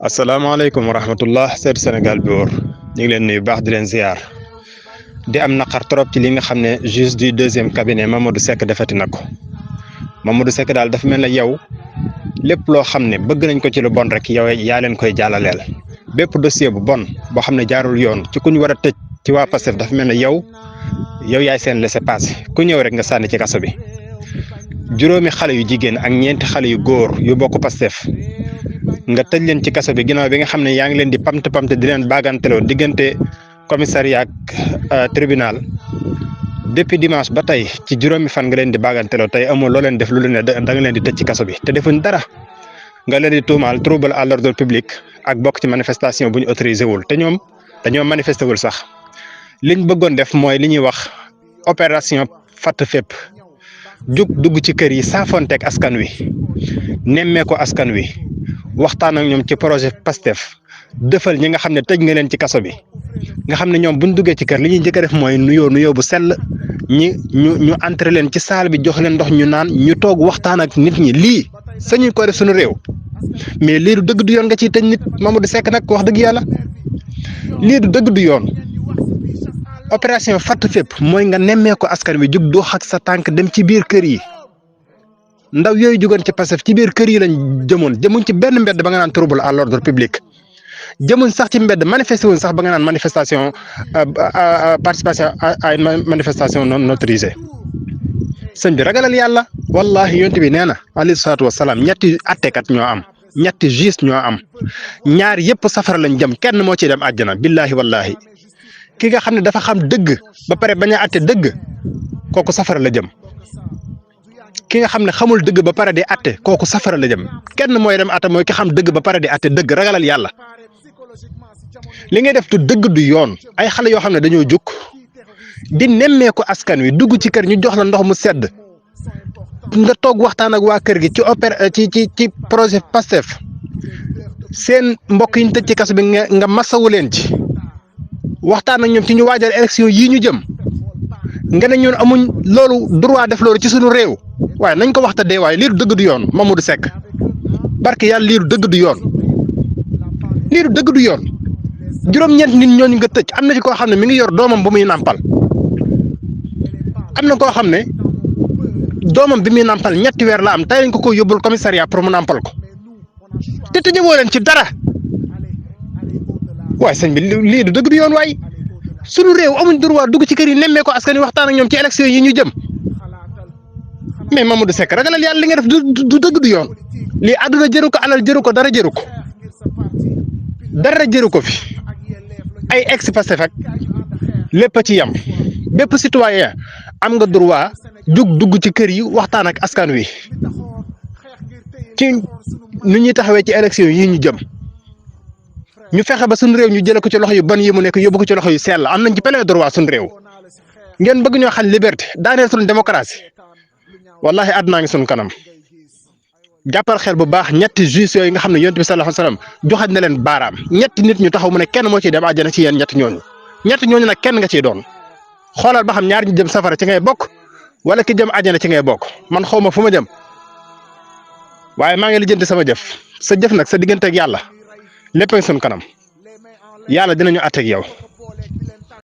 asalaamaaleykum wa rahmatullah seetu Sénégal bi wóor ñu ngi leen nuyu baax di leen ziar di am naqar trop ci li nga xam ne juge du deuxième cabinet Mamadou Seck defati na ko Mamadou Seck daal dafa mel ne yow lépp loo xam ne bëgg nañ ko ci lu bon rek yow yaa leen koy jàllaleel bépp dossier bu bon boo xam ne jaarul yoon ci ku ñu war a tëj ci waa Pastef dafa mel ne yow yaay seen laissez-passer ku ñëw rek nga sànni ci kaso bi juróomi xale yu jigéen ak ñeenti xale yu góor yu bokk Pastef nga tëj leen ci kaso bi ginnaaw bi nga xam ne yaa ngi leen di pamte di leen baaganteloo diggante commissariat ak tribunal depuis dimanche ba tey ci juróomi fan nga leen di baaganteloo tey amoo loo leen def lu ne da nga leen di tëj ci kaso bi te defuñ dara nga leen di tuumaal trouble à l'ordre public ak bokk ci manifestation bu ñu autorisé wul te ñoom dañoo manifesté wul sax liñ bëggoon def mooy li ñuy wax opération fatt fépp jug dugg ci kër yi saafonteeg askan wi nemmee ko askan wi waxtaan ak ñoom ci projet Pastef defal ñi nga xam ne tëj nga leen ci kaso bi nga xam ne ñoom buñ duggee ci kër li ñuy njëkk a def mooy nuyoo bu sell ñu entré leen ci salle bi jox leen ndox ñu naan ñu toog waxtaan ak nit ñi lii sañuñ ko def suñu réew mais lii du dëgg du yoon nga ciy tëj nit Mamadou Seck nag wax dëgg yàlla lii du dëgg du yoon opération fatt fépp mooy nga nemmee ko askan wi jug dox ak sa tànk dem ci biir kër yi ndaw yooyu jugoon ci Pastef ci biir kër yi lañ jëmuñ ci benn mbedd ba nga naan trouble à l'ordre public jëmuñ sax ci mbedd manifesté wuñ sax ba nga naan manifestation participation à une manifestation non autorisée sëñ bi ragalal yàlla wallahi yonent bi nee na alayhi salaatu wasalaam ñetti attekat ñoo am ñetti juge ñoo am ñaar yëpp safara lañ jëm kenn moo ciy dem àjjana billahi wallahi ki nga xam ne dafa xam dëgg ba pare bañ a atte dëgg kooku safara la jëm ki nga xam ne xamul dëgg ba pare di atte kooku safara la jëm kenn mooy dem atte mooy ki xam dëgg ba pare di atte dëgg ragalal yàlla li ngay def du dëgg du yoon ay xale yoo xam ne dañoo jóg di nemmeeku askan wi dugg ci kër ñu jox la ndox mu sedd nga toog waxtaan ak waa kër gi ci projet Pastef seen mbokk yi ñu tëj ci kaso bi nga masawu leen ci waxtaan ak ñoom ci ñu waajal élection yii ñu jëm nga ne ñun amuñ loolu droit def loolu ci suñu réew waaye nañ ko waxta dee waaye lii du dëgg du yoon Mamadou Seck barke yàlla lii du dëgg du yoon lii du dëgg du yoon juróom-ñeent nit ñooñu nga tëj am na ci koo xam ne mi ngi yor doomam ba muy nàmpal am na koo xam ne doomam bi muy nàmpal ñetti weer la am tey lañ ko yóbbul commissariat pour mu nàmpal ko te tëjewoo leen ci dara waaye sëñ bi lii du dëgg du yoon waaye sunu réew amuñ droit dugg ci kër yi nemmee ko askan wi waxtaan ak ñoom ci élection yi ñu jëm mais Mamadou Seck ragalal yàlla li nga def du dëgg du yoon lii àdduna jëru ko alal jëru ko dara jëru ko fi ay ex Pastef ak lépp a ci yam bépp citoyen am nga droit jug dugg ci kër yi waxtaan ak askan wi ci nu ñuy taxawee ci élection yi ñu jëm ñu fexe ba suñu réew ñu jëlee ko ci loxo yu ban yi mu nekk yóbbu ko ci loxo yu sell am nañ ci plein droit suñu réew ngeen bëgg ñoo xañ liberté daaneel suñu démocratie wallahi àddunaa ngi suñu kanam jàppal xel bu baax ñetti juges yooyu nga xam ne yonent bi sallallahu alayhi wasallam joxañ na leen baaraam ñetti nit ñu taxaw mu ne kenn moo ciy dem àjjana ci yéen ñetti ñooñu nag kenn nga ciy doon xoolal ba xam ñaar ñu jëm safara ci ngay bokk wala ki jëm àjjana ci ngay bokk man xaw ma fu ma jëm waaye maa ngi lijjanti sama jëf sa jëf nag sa digganteeg yàlla lépp a ngi suñu kanam yàlla dinañu àtteeg yow.